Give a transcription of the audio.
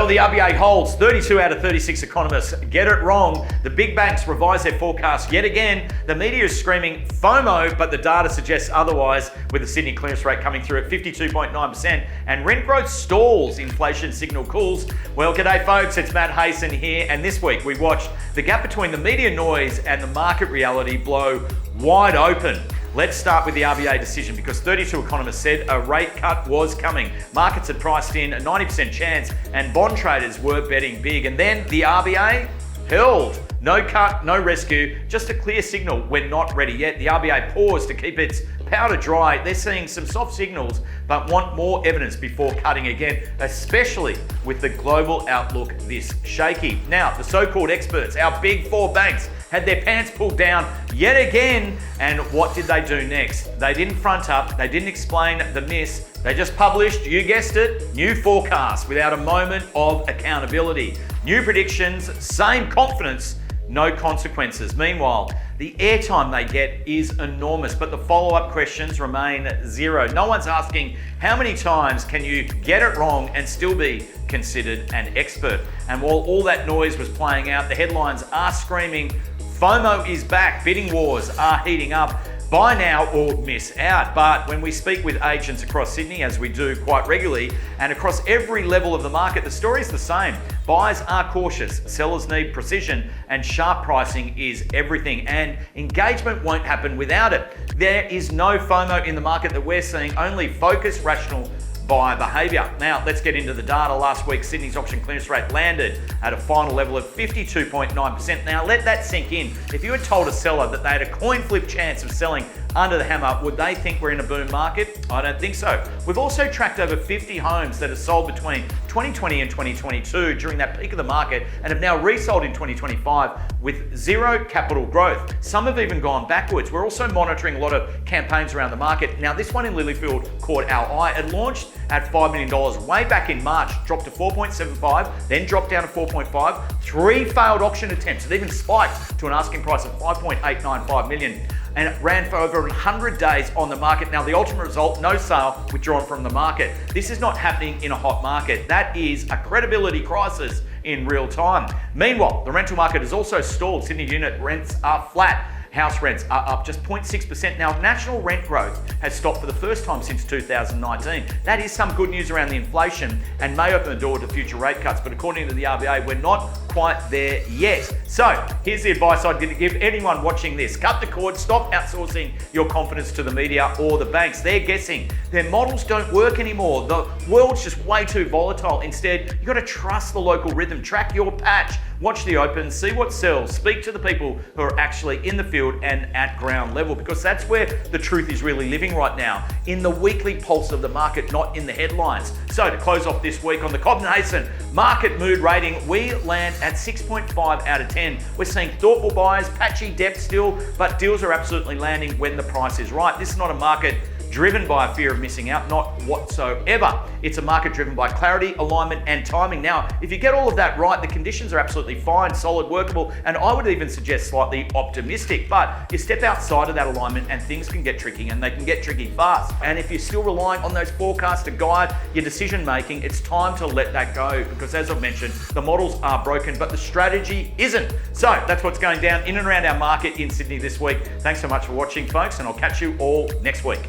Well, the RBA holds. 32 out of 36 economists get it wrong. The big banks revise their forecast yet again. The media is screaming FOMO, but the data suggests otherwise, with the Sydney clearance rate coming through at 52.9%, and rent growth stalls, inflation signal cools. Well, g'day folks, it's Matt Hayson here, and this week we watched the gap between the media noise and the market reality blow wide open. Let's start with the RBA decision, because 32 economists said a rate cut was coming. Markets had priced in a 90% chance and bond traders were betting big. And then the RBA held. No cut, no rescue, just a clear signal we're not ready yet. The RBA paused to keep its powder dry. They're seeing some soft signals but want more evidence before cutting again, especially with the global outlook this shaky. Now, the so-called experts, our big four banks, had their pants pulled down yet again, and what did they do next? They didn't front up, they didn't explain the miss, they just published, you guessed it, new forecasts without a moment of accountability. New predictions, same confidence, no consequences. Meanwhile, the airtime they get is enormous, but the follow-up questions remain zero. No one's asking how many times can you get it wrong and still be considered an expert. And while all that noise was playing out, the headlines are screaming, FOMO is back, bidding wars are heating up. Buy now or miss out. But when we speak with agents across Sydney, as we do quite regularly, and across every level of the market, the story is the same. Buyers are cautious, sellers need precision, and sharp pricing is everything, and engagement won't happen without it. There is no FOMO in the market that we're seeing, only focused, rational buyer behaviour. Now, let's get into the data. Last week, Sydney's auction clearance rate landed at a final level of 52.9%. Now, let that sink in. If you had told a seller that they had a coin flip chance of selling under the hammer, would they think we're in a boom market? I don't think so. We've also tracked over 50 homes that have sold between 2020 and 2022 during that peak of the market and have now resold in 2025 with zero capital growth. Some have even gone backwards. We're also monitoring a lot of campaigns around the market. Now, this one in Lilyfield caught our eye. It launched at $5 million way back in March, dropped to 4.75, then dropped down to 4.5, 3 failed auction attempts. It even spiked to an asking price of 5.895 million. And it ran for over 100 days on the market. Now, the ultimate result, no sale, withdrawn from the market. This is not happening in a hot market. That is a credibility crisis in real time. Meanwhile, the rental market has also stalled. Sydney unit rents are flat. House rents are up just 0.6%. Now, national rent growth has stopped for the first time since 2019. That is some good news around the inflation and may open the door to future rate cuts. But according to the RBA, we're not quite there yet. So here's the advice I'd give anyone watching this. Cut the cord, stop outsourcing your confidence to the media or the banks. They're guessing. Their models don't work anymore. The world's just way too volatile. Instead, you've got to trust the local rhythm, track your patch, watch the open, see what sells, speak to the people who are actually in the field and at ground level, because that's where the truth is really living right now, in the weekly pulse of the market, not in the headlines. So to close off this week on the Matt Hayson market mood rating, we land at 6.5 out of 10. We're seeing thoughtful buyers, patchy depth still, but deals are absolutely landing when the price is right. This is not a market driven by a fear of missing out, not whatsoever. It's a market driven by clarity, alignment, and timing. Now, if you get all of that right, the conditions are absolutely fine, solid, workable, and I would even suggest slightly optimistic. But you step outside of that alignment and things can get tricky, and they can get tricky fast. And if you're still relying on those forecasts to guide your decision making, it's time to let that go, because as I've mentioned, the models are broken, but the strategy isn't. So that's what's going down in and around our market in Sydney this week. Thanks so much for watching, folks, and I'll catch you all next week.